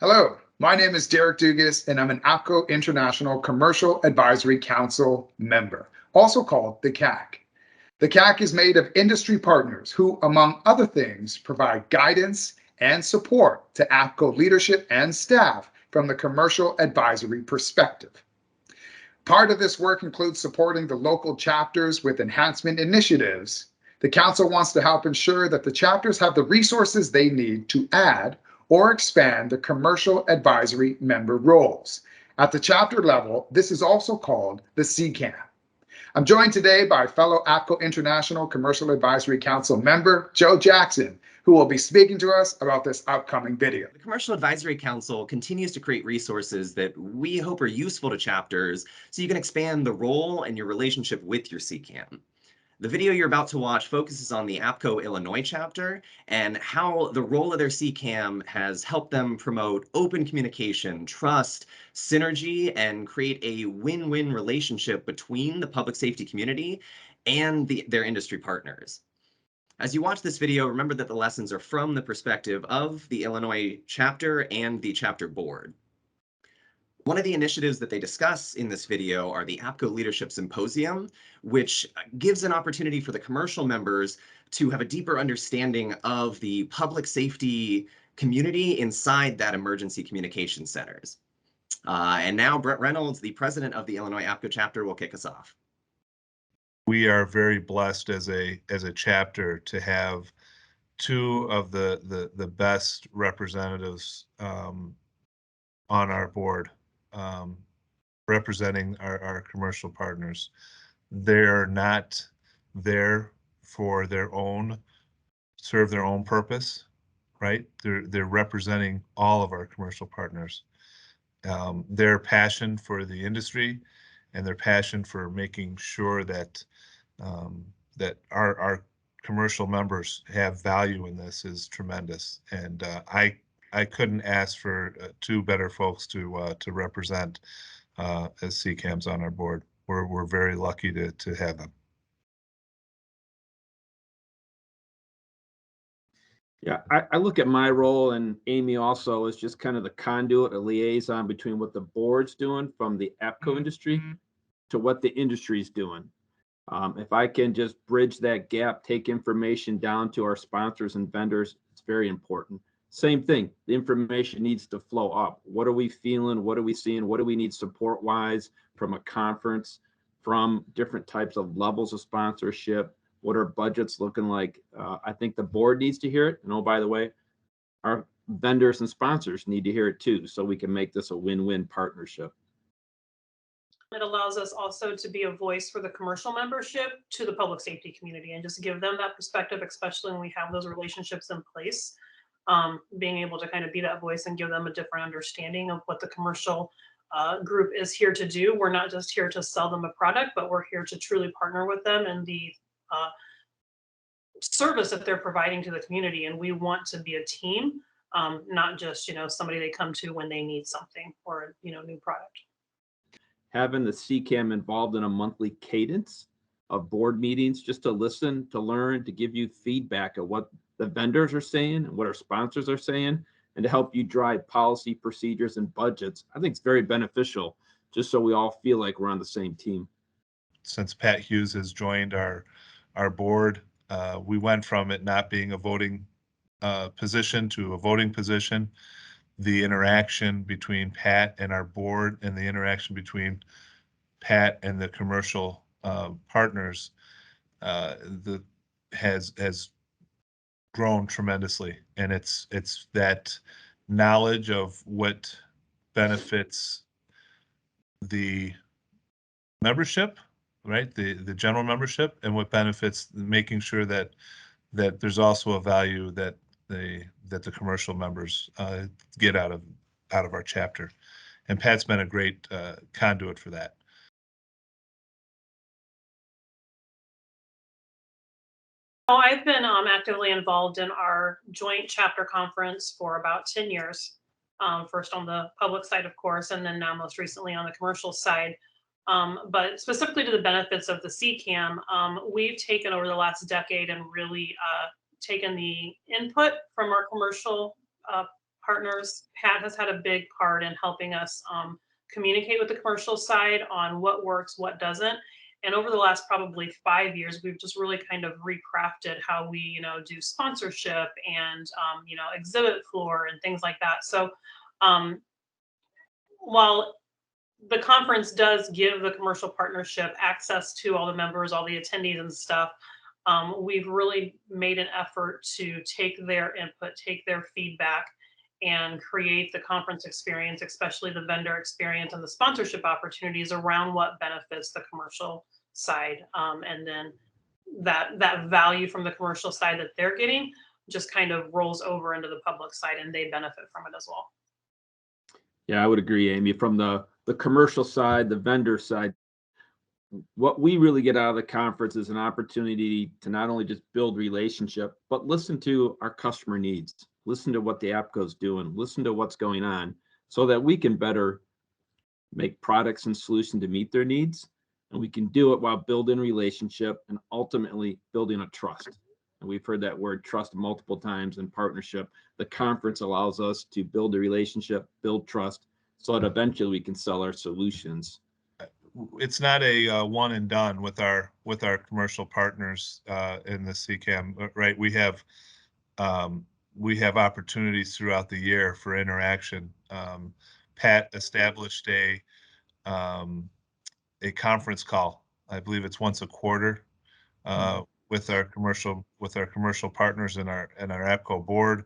Hello, my name is Derek Dugas, and I'm an APCO International Commercial Advisory Council member, also called the CAC. The CAC is made of industry partners who, among other things, provide guidance and support to APCO leadership and staff from the commercial advisory perspective. Part of this work includes supporting the local chapters with enhancement initiatives. The Council wants to help ensure that the chapters have the resources they need to add or expand the commercial advisory member roles. At the chapter level, this is also called the CCAM. I'm joined today by fellow APCO International Commercial Advisory Council member, Joe Jackson, who will be speaking to us about this upcoming video. The Commercial Advisory Council continues to create resources that we hope are useful to chapters so you can expand the role and your relationship with your CCAM. The video you're about to watch focuses on the APCO Illinois chapter and how the role of their CCAM has helped them promote open communication, trust, synergy, and create a win-win relationship between the public safety community and their industry partners. As you watch this video, remember that the lessons are from the perspective of the Illinois chapter and the chapter board. One of the initiatives that they discuss in this video are the APCO Leadership Symposium, which gives an opportunity for the commercial members to have a deeper understanding of the public safety community inside that emergency communication centers. And now Brett Reynolds, the president of the Illinois APCO chapter, will kick us off. We are very blessed as a chapter to have two of the best representatives on our board, representing our commercial partners. They're not there for serve their own purpose, right? They're representing all of our commercial partners. Their passion for the industry and their passion for making sure that that our commercial members have value in this is tremendous. And I couldn't ask for two better folks to represent as CCAMs on our board. We're very lucky to have them. Yeah, I look at my role, and Amy also, as just kind of the conduit, a liaison between what the board's doing from the APCO industry to what the industry's doing. If I can just bridge that gap, take information down to our sponsors and vendors, it's very important. Same thing, the information needs to flow up. What are we feeling? What are we seeing? What do we need support-wise from a conference, from different types of levels of sponsorship? What are budgets looking like? I think the board needs to hear it. And oh, by the way, our vendors and sponsors need to hear it too, so we can make this a win-win partnership. It allows us also to be a voice for the commercial membership to the public safety community and just give them that perspective, especially when we have those relationships in place. Being able to kind of be that voice and give them a different understanding of what the commercial group is here to do. We're not just here to sell them a product, but we're here to truly partner with them in the service that they're providing to the community. And we want to be a team, not just, somebody they come to when they need something or, new product. Having the CCAM involved in a monthly cadence of board meetings just to listen, to learn, to give you feedback of what the vendors are saying and what our sponsors are saying, and to help you drive policy, procedures, and budgets. I think it's very beneficial, just so we all feel like we're on the same team. Since Pat Hughes has joined our board, we went from it not being a voting position to a voting position. The interaction between Pat and our board and the interaction between Pat and the commercial partners has grown tremendously. And it's that knowledge of what benefits the membership, right? The general membership, and what benefits making sure that there's also a value that the commercial members get out of our chapter. And Pat's been a great conduit for that. I've been actively involved in our joint chapter conference for about 10 years. First on the public side, of course, and then now most recently on the commercial side. But specifically to the benefits of the CCAM, we've taken over the last decade and really taken the input from our commercial partners. Pat has had a big part in helping us communicate with the commercial side on what works, what doesn't. And over the last probably 5 years, we've just really kind of recrafted how we, do sponsorship and, exhibit floor and things like that. So while the conference does give the commercial partnership access to all the members, all the attendees and stuff, we've really made an effort to take their input, take their feedback, and create the conference experience, especially the vendor experience and the sponsorship opportunities around what benefits the commercial side. And then that value from the commercial side that they're getting just kind of rolls over into the public side and they benefit from it as well. Yeah, I would agree, Amy. From the commercial side, the vendor side, what we really get out of the conference is an opportunity to not only just build relationship, but listen to our customer needs, listen to what the APCO is doing, listen to what's going on, so that we can better make products and solutions to meet their needs. And we can do it while building relationship and ultimately building a trust. And we've heard that word trust multiple times in partnership. The conference allows us to build a relationship, build trust, so that eventually we can sell our solutions. It's not a one and done with our commercial partners in the CCAM, right? We have opportunities throughout the year for interaction. Pat established a conference call. I believe it's once a quarter with our commercial partners and our APCO board.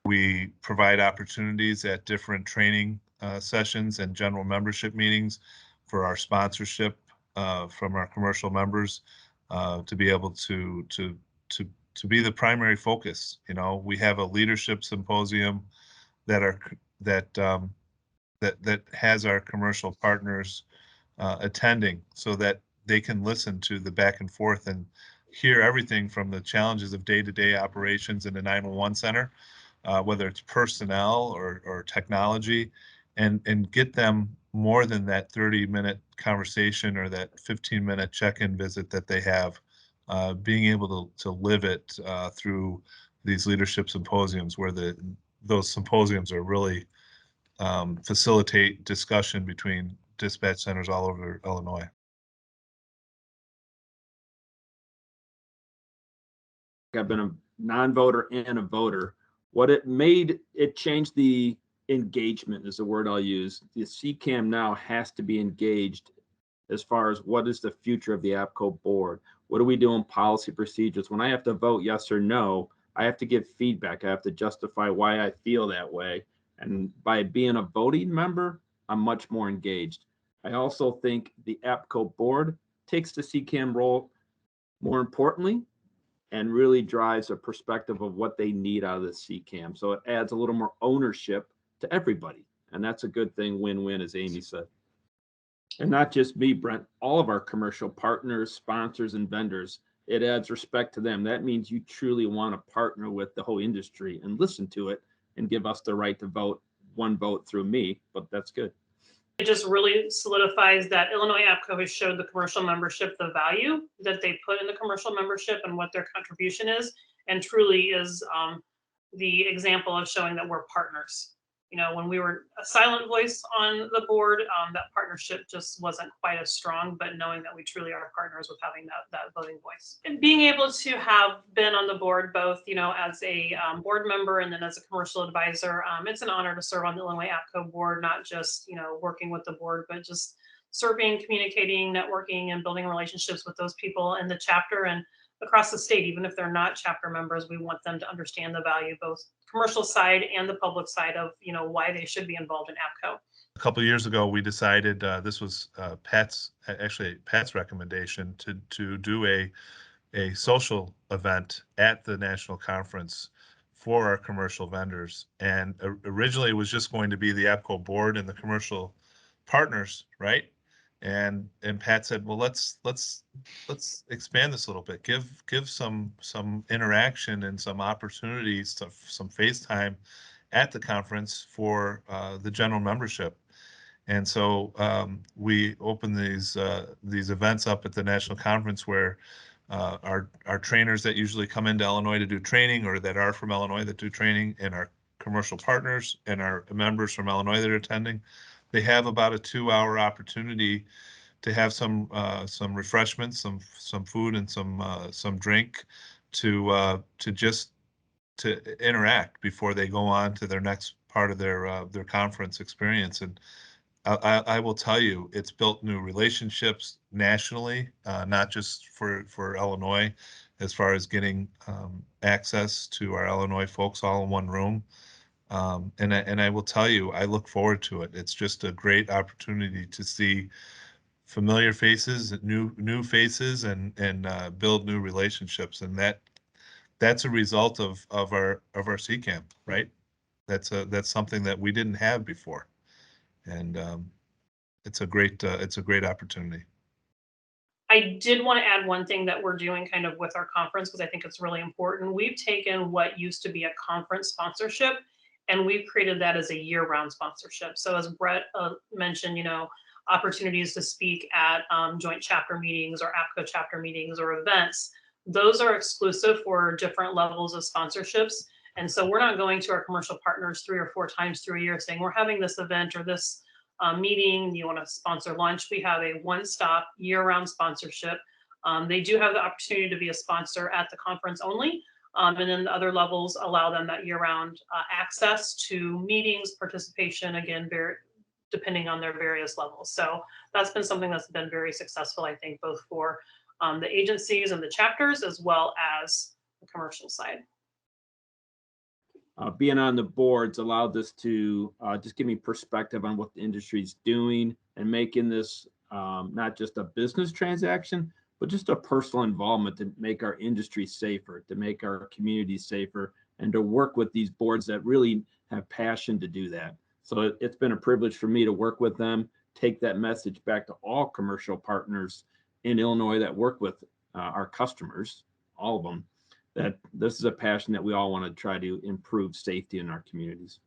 We provide opportunities at different training sessions and general membership meetings for our sponsorship from our commercial members to be able to be the primary focus. We have a leadership symposium that has our commercial partners attending, so that they can listen to the back and forth and hear everything from the challenges of day-to-day operations in the 911 center, whether it's personnel or technology, and get them more than that 30-minute conversation or that 15-minute check-in visit that they have, being able to live it through these leadership symposiums, where those symposiums are really facilitate discussion between dispatch centers all over Illinois. I've been a non-voter and a voter. What it changed the engagement is the word I'll use. The CCAM now has to be engaged as far as what is the future of the APCO board. What are we doing policy procedures? When I have to vote yes or no, I have to give feedback. I have to justify why I feel that way. And by being a voting member, I'm much more engaged. I also think the APCO board takes the CCAM role more importantly and really drives a perspective of what they need out of the CCAM. So it adds a little more ownership to everybody. And that's a good thing, win-win, as Amy said. And not just me, Brent, all of our commercial partners, sponsors, and vendors, it adds respect to them. That means you truly want to partner with the whole industry and listen to it and give us the right to vote, one vote through me, but that's good. It just really solidifies that Illinois APCO has showed the commercial membership the value that they put in the commercial membership and what their contribution is, and truly is the example of showing that we're partners. When we were a silent voice on the board, that partnership just wasn't quite as strong, but knowing that we truly are partners with having that voting voice. And being able to have been on the board both, as a board member and then as a commercial advisor, it's an honor to serve on the Illinois APCO board, not just, working with the board, but just serving, communicating, networking, and building relationships with those people in the chapter and across the state. Even if they're not chapter members, we want them to understand the value, both commercial side and the public side, of why they should be involved in APCO. A couple of years ago, we decided, this was Pat's recommendation, to do a social event at the national conference for our commercial vendors. And originally it was just going to be the APCO board and the commercial partners, right? And Pat said, well, let's expand this a little bit. Give some interaction and some opportunities to some FaceTime at the conference for the general membership. And so we opened these events up at the national conference, where our trainers that usually come into Illinois to do training, or that are from Illinois that do training, and our commercial partners and our members from Illinois that are attending, they have about a 2-hour opportunity to have some refreshments, some food, and some drink to interact before they go on to their next part of their conference experience. And I will tell you, it's built new relationships nationally, not just for Illinois, as far as getting access to our Illinois folks all in one room. And I will tell you, I look forward to it. It's just a great opportunity to see familiar faces, new faces, and build new relationships. And that's a result of our CCAM, right? That's something that we didn't have before, and it's a great opportunity. I did want to add one thing that we're doing kind of with our conference, because I think it's really important. We've taken what used to be a conference sponsorship and we've created that as a year-round sponsorship. So as Brett mentioned, opportunities to speak at joint chapter meetings or APCO chapter meetings or events, those are exclusive for different levels of sponsorships. And so we're not going to our commercial partners 3 or 4 times through a year saying, we're having this event or this meeting, you want to sponsor lunch. We have a one-stop year-round sponsorship. They do have the opportunity to be a sponsor at the conference only. And then the other levels allow them that year-round access to meetings, participation, again, depending on their various levels. So that's been something that's been very successful, I think, both for the agencies and the chapters, as well as the commercial side. Being on the boards allowed this to just give me perspective on what the industry's doing and making this not just a business transaction, but just a personal involvement to make our industry safer, to make our communities safer, and to work with these boards that really have passion to do that. So it's been a privilege for me to work with them, take that message back to all commercial partners in Illinois that work with our customers, all of them, that this is a passion that we all want to try to improve safety in our communities.